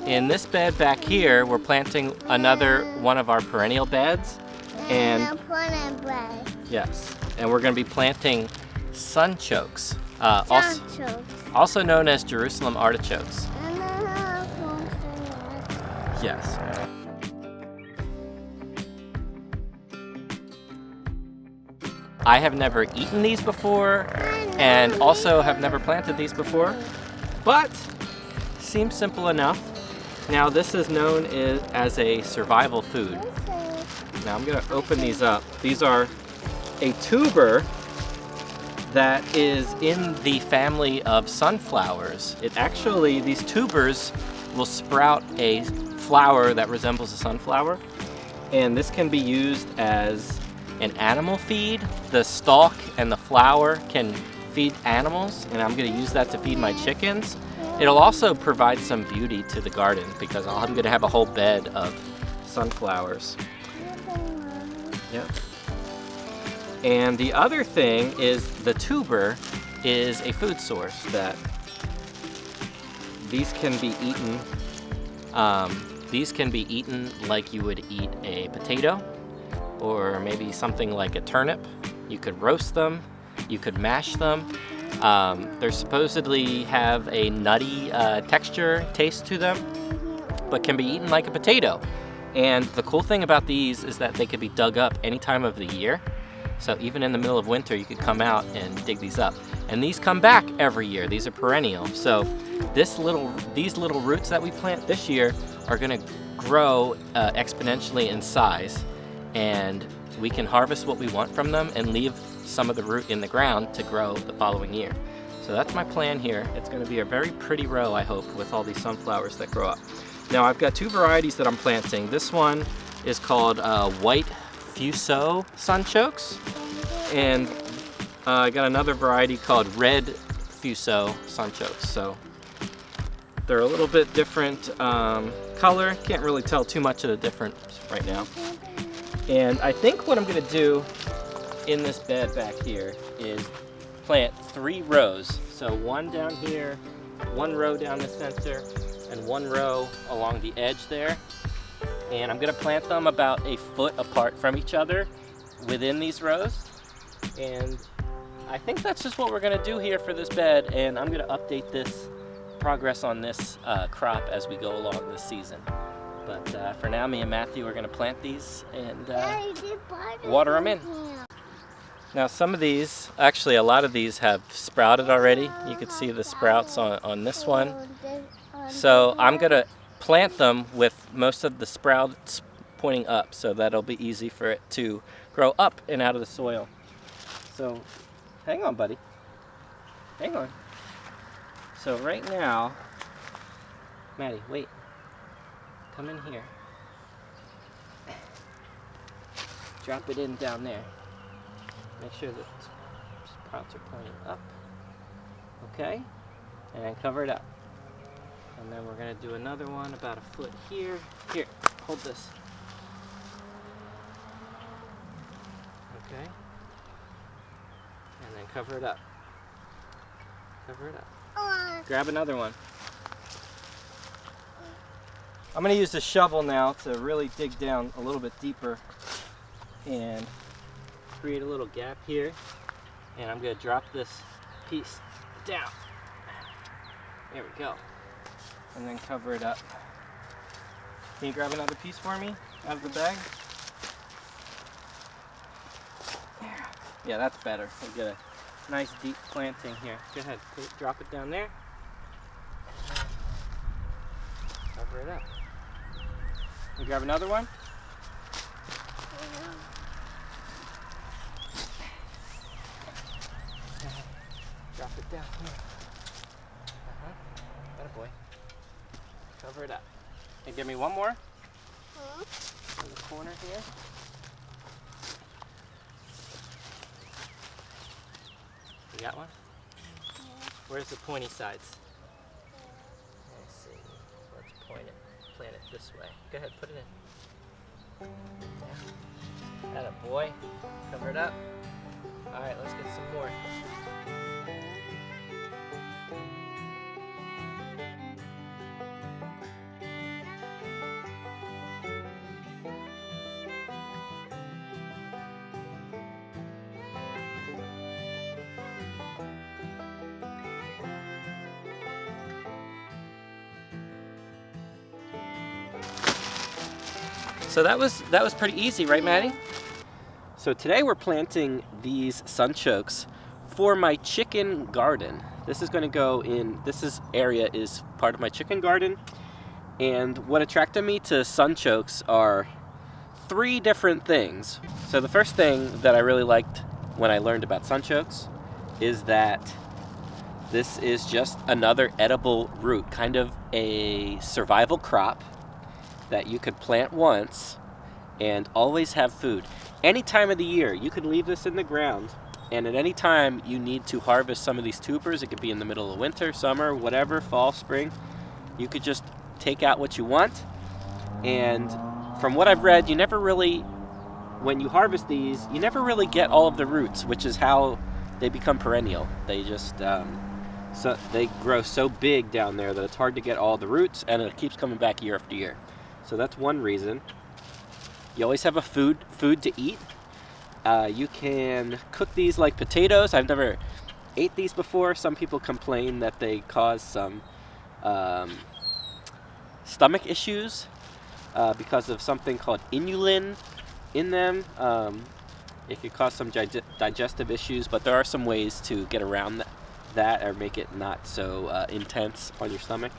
in this bed back here, we're planting another one of our perennial beds. And yes, and we're going to be planting sunchokes, also known as Jerusalem artichokes. Yes. I have never eaten these before, and also have never planted these before, but seems simple enough. Now this is known as a survival food. Now I'm going to open these up. These are a tuber that is in the family of sunflowers. These tubers will sprout a flower that resembles a sunflower, and this can be used as an animal feed. The stalk and the flower can feed animals, and I'm going to use that to feed my chickens. It'll also provide some beauty to the garden because I'm going to have a whole bed of sunflowers. Yep. And the other thing is the tuber is a food source that these can be eaten. These can be eaten like you would eat a potato, or maybe something like a turnip. You could roast them, you could mash them. They supposedly have a nutty taste to them, but can be eaten like a potato. And the cool thing about these is that they could be dug up any time of the year. So even in the middle of winter, you could come out and dig these up. And these come back every year. These are perennial. So these little roots that we plant this year are gonna grow exponentially in size. And we can harvest what we want from them and leave some of the root in the ground to grow the following year. So that's my plan here. It's gonna be a very pretty row, I hope, with all these sunflowers that grow up. Now I've got two varieties that I'm planting. This one is called white Fuseau sunchokes, and I got another variety called red Fuseau sunchokes. So they're a little bit different color. Can't really tell too much of the difference right now. And I think what I'm gonna do in this bed back here is plant 3 rows. So one down here, 1 row down the center, and 1 row along the edge there. And I'm gonna plant them about a foot apart from each other within these rows. And I think that's just what we're gonna do here for this bed, and I'm gonna update this progress on this crop as we go along this season. But for now, me and Matthew are gonna plant these and water them in. Now some of these, actually a lot of these have sprouted already. You can see the sprouts on this one. So I'm gonna plant them with most of the sprouts pointing up, so that'll be easy for it to grow up and out of the soil. So hang on, buddy. Hang on. So right now, Maddie, wait. Come in here. Drop it in down there. Make sure that sprouts are pointing up. Okay? And then cover it up. And then we're going to do another one about a foot here. Here, hold this. Okay. And then cover it up. Cover it up. Grab another one. I'm going to use the shovel now to really dig down a little bit deeper and create a little gap here. And I'm going to drop this piece down. There we go. And then cover it up. Can you grab another piece for me out of the bag? Yeah, that's better. We'll get a nice deep planting here. Go ahead, drop it down there. Cover it up. Can you grab another one? Drop it down here. Atta boy. Cover it up. And give me one more. In the corner here. You got one? Where's the pointy sides? Let's see. Let's point it. Plant it this way. Go ahead, put it in. Yeah. Atta boy. Cover it up. Alright, let's get some more. So that was pretty easy, right, Maddie? So today we're planting these sunchokes for my chicken garden. This is going to go in, area is part of my chicken garden. And what attracted me to sunchokes are 3 different things. So the first thing that I really liked when I learned about sunchokes is that this is just another edible root, kind of a survival crop that you could plant once and always have food. Any time of the year, you could leave this in the ground, and at any time you need to harvest some of these tubers, it could be in the middle of winter, summer, whatever, fall, spring, you could just take out what you want. And from what I've read, when you harvest these, you never really get all of the roots, which is how they become perennial. They just, so they grow so big down there that it's hard to get all the roots, and it keeps coming back year after year. So that's one reason. You always have a food to eat. You can cook these like potatoes. I've never ate these before. Some people complain that they cause some stomach issues because of something called inulin in them. It could cause some digestive issues, but there are some ways to get around that or make it not so intense on your stomach.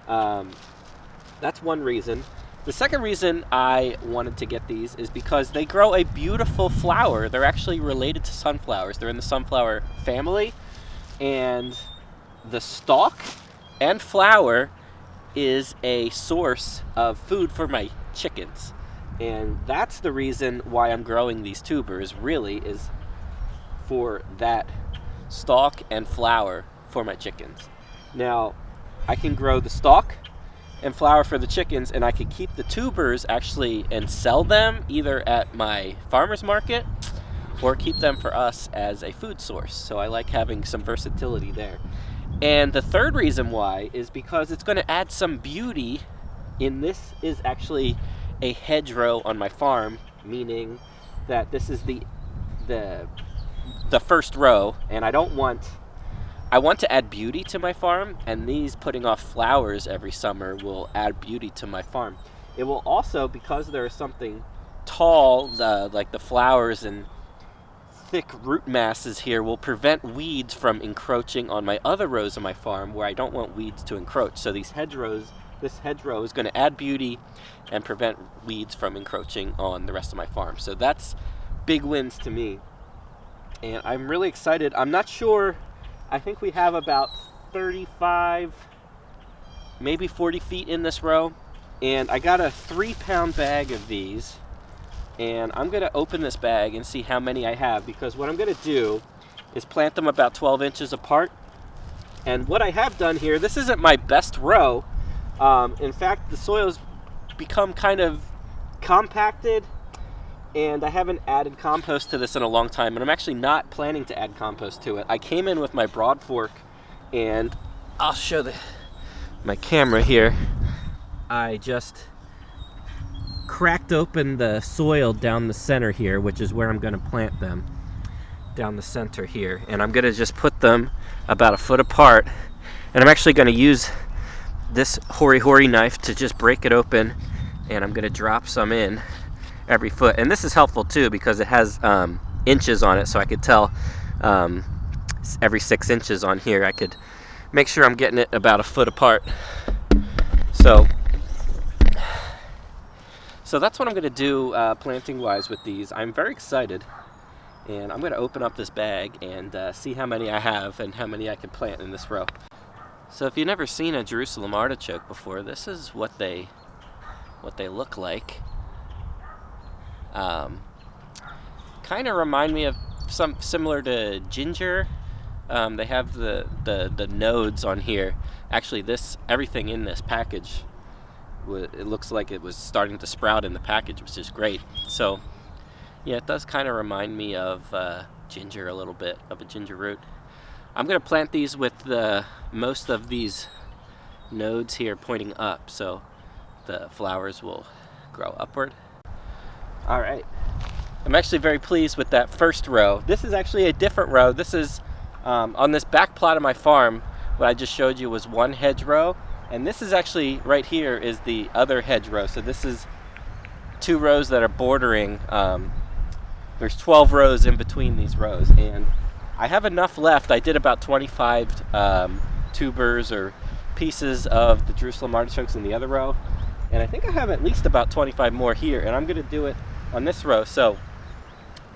That's one reason. The second reason I wanted to get these is because they grow a beautiful flower. They're actually related to sunflowers. They're in the sunflower family, and the stalk and flower is a source of food for my chickens. And that's the reason why I'm growing these tubers, really, is for that stalk and flower for my chickens. Now, I can grow the stalk and flower for the chickens, and I could keep the tubers actually and sell them either at my farmer's market or keep them for us as a food source. So I like having some versatility there. And the third reason why is because it's going to add some beauty. This is actually a hedgerow on my farm, meaning that this is the first row, and I want to add beauty to my farm, and these putting off flowers every summer will add beauty to my farm. It will also, because there is something tall, like the flowers and thick root masses here, will prevent weeds from encroaching on my other rows of my farm where I don't want weeds to encroach. So this hedgerow is going to add beauty and prevent weeds from encroaching on the rest of my farm. So that's big wins to me. And I'm really excited. I'm not sure. I think we have about 35, maybe 40 feet in this row. And I got a 3-pound bag of these. And I'm going to open this bag and see how many I have, because what I'm going to do is plant them about 12 inches apart. And what I have done here, this isn't my best row. In fact, the soil's become kind of compacted, and I haven't added compost to this in a long time, and I'm actually not planning to add compost to it. I came in with my broad fork, and I'll show my camera here. I just cracked open the soil down the center here, which is where I'm going to plant them, down the center here. And I'm going to just put them about a foot apart, and I'm actually going to use this hori knife to just break it open, and I'm going to drop some in every foot. And this is helpful too because it has inches on it, so I could tell every 6 inches on here. I could make sure I'm getting it about a foot apart. So that's what I'm going to do planting wise with these. I'm very excited, and I'm going to open up this bag and see how many I have and how many I can plant in this row. So if you've never seen a Jerusalem artichoke before, this is what they look like. Kind of remind me of some similar to ginger. They have the nodes on here. Actually, everything in this package, it looks like it was starting to sprout in the package, which is great. So yeah, it does kind of remind me of ginger, a little bit of a ginger root. I'm going to plant these with most of these nodes here pointing up, so the flowers will grow upward. All right. I'm actually very pleased with that first row. This is actually a different row. This is on this back plot of my farm. What I just showed you was one hedgerow, and this is actually right here is the other hedgerow. So this is 2 rows that are bordering. There's 12 rows in between these rows, and I have enough left. I did about 25 tubers or pieces of the Jerusalem artichokes in the other row, and I think I have at least about 25 more here, and I'm going to do it on this row. So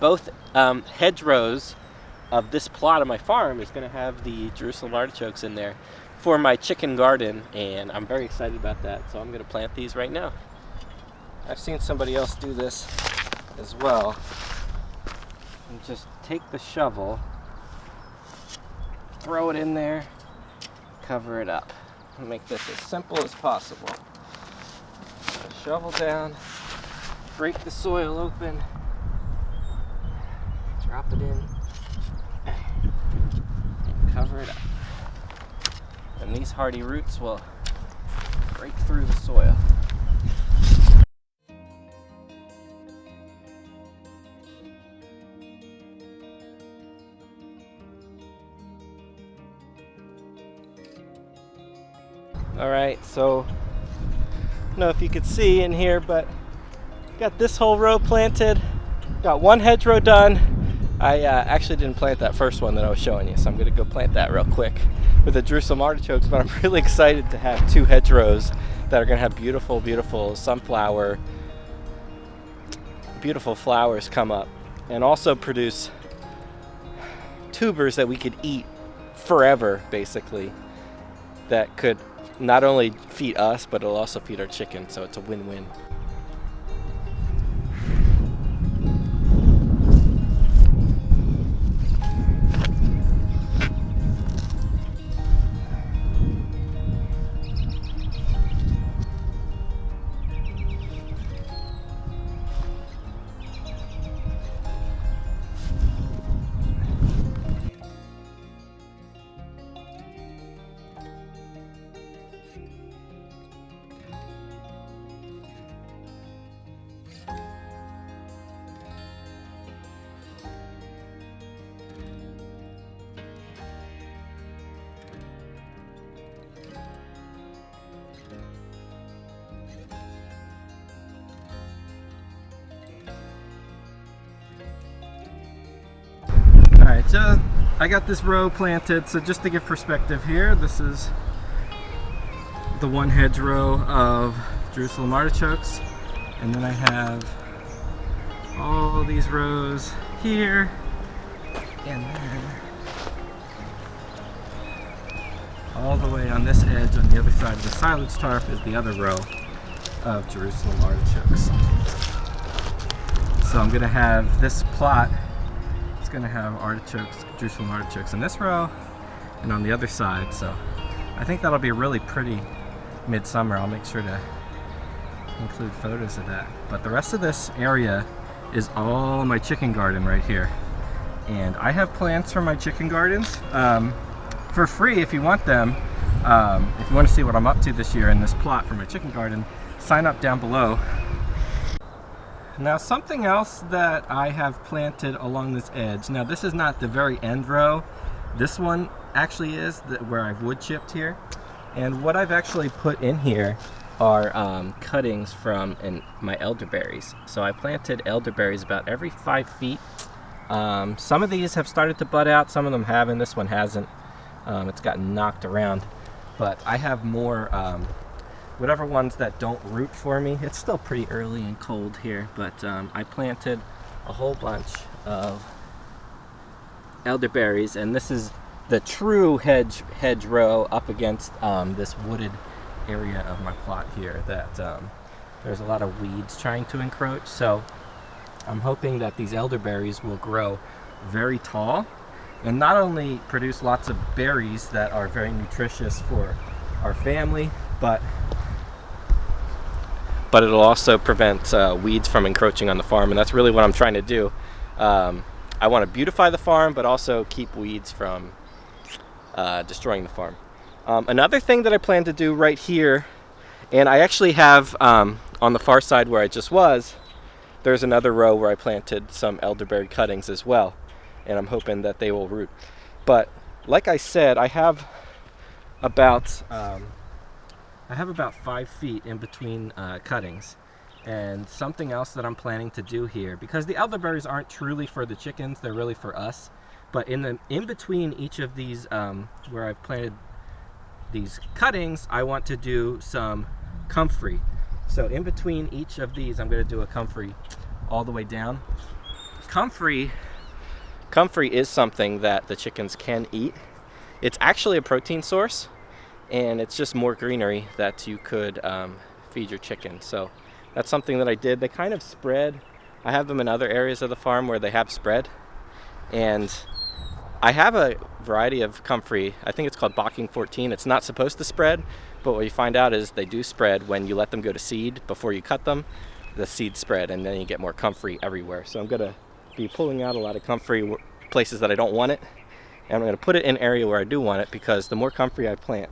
both hedgerows of this plot of my farm is going to have the Jerusalem artichokes in there for my chicken garden, and I'm very excited about that. So I'm going to plant these right now. I've seen somebody else do this as well. And just take the shovel, throw it in there, cover it up. I'll make this as simple as possible. Put a shovel down, break the soil open, drop it in, and cover it up. And these hardy roots will break through the soil. Alright, so I don't know if you could see in here, but got this whole row planted. Got one hedgerow done. I actually didn't plant that first one that I was showing you, so I'm going to go plant that real quick with the Jerusalem artichokes, but I'm really excited to have 2 hedgerows that are going to have beautiful, beautiful sunflower, beautiful flowers come up, and also produce tubers that we could eat forever, basically, that could not only feed us, but it'll also feed our chicken, so it's a win-win. Alright, so I got this row planted, so just to give perspective here, this is the one hedgerow of Jerusalem artichokes, and then I have all these rows here, and then all the way on this edge on the other side of the silage tarp is the other row of Jerusalem artichokes. So I'm going to have this plot, it's going to have artichokes, Jerusalem artichokes in this row and on the other side, so I think that'll be really pretty midsummer. I'll make sure to include photos of that. But the rest of this area is all my chicken garden right here. And I have plants for my chicken gardens for free if you want them. If you want to see what I'm up to this year in this plot for my chicken garden, sign up down below. Now something else that I have planted along this edge, now this is not the very end row, this one actually is where I've wood chipped here. And what I've actually put in here are cuttings from my elderberries. So I planted elderberries about every 5 feet. Some of these have started to bud out, some of them haven't, this one hasn't. It's gotten knocked around. But I have more, whatever ones that don't root for me. It's still pretty early and cold here, but I planted a whole bunch of elderberries, and this is the true hedgerow up against this wooded area of my plot here that there's a lot of weeds trying to encroach. So I'm hoping that these elderberries will grow very tall and not only produce lots of berries that are very nutritious for our family, but it'll also prevent weeds from encroaching on the farm, and that's really what I'm trying to do. I want to beautify the farm, but also keep weeds from destroying the farm. Another thing that I plan to do right here, and I actually have on the far side where I just was, there's another row where I planted some elderberry cuttings as well, and I'm hoping that they will root. But like I said, I have about 5 feet in between cuttings, And something else that I'm planning to do here, because the elderberries aren't truly for the chickens, they're really for us. But in between each of these, where I've planted these cuttings, I want to do some comfrey. So in between each of these, I'm going to do a comfrey all the way down. Comfrey is something that the chickens can eat. It's actually a protein source, and it's just more greenery that you could feed your chickens. So that's something that I did. They kind of spread. I have them in other areas of the farm where they have spread. And I have a variety of comfrey. I think it's called Bocking 14. It's not supposed to spread, but what you find out is they do spread when you let them go to seed before you cut them. The seeds spread, and then you get more comfrey everywhere. So I'm going to be pulling out a lot of comfrey places that I don't want it. And I'm going to put it in an area where I do want it, because the more comfrey I plant,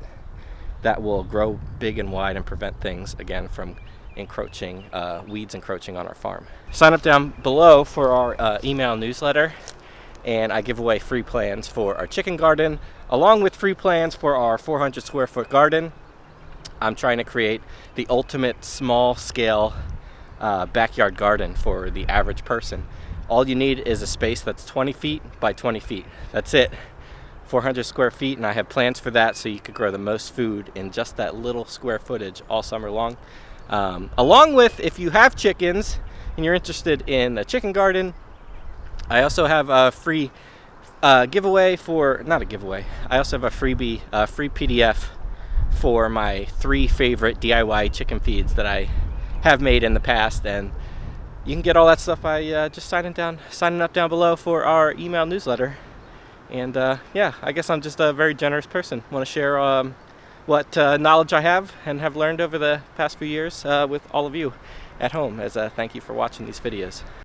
that will grow big and wide and prevent things, again, from encroaching, weeds encroaching on our farm. Sign up down below for our email newsletter, and I give away free plans for our chicken garden, along with free plans for our 400 square foot garden. I'm trying to create the ultimate small scale backyard garden for the average person. All you need is a space that's 20 feet by 20 feet. That's it. 400 square feet, and I have plans for that so you could grow the most food in just that little square footage all summer long. Along with, if you have chickens and you're interested in a chicken garden, I also have a free giveaway for, not a giveaway, I also have a freebie, free PDF for my 3 favorite DIY chicken feeds that I have made in the past, and you can get all that stuff by just signing up down below for our email newsletter. And yeah, I guess I'm just a very generous person. Want to share what knowledge I have and have learned over the past few years with all of you at home, as a thank you for watching these videos.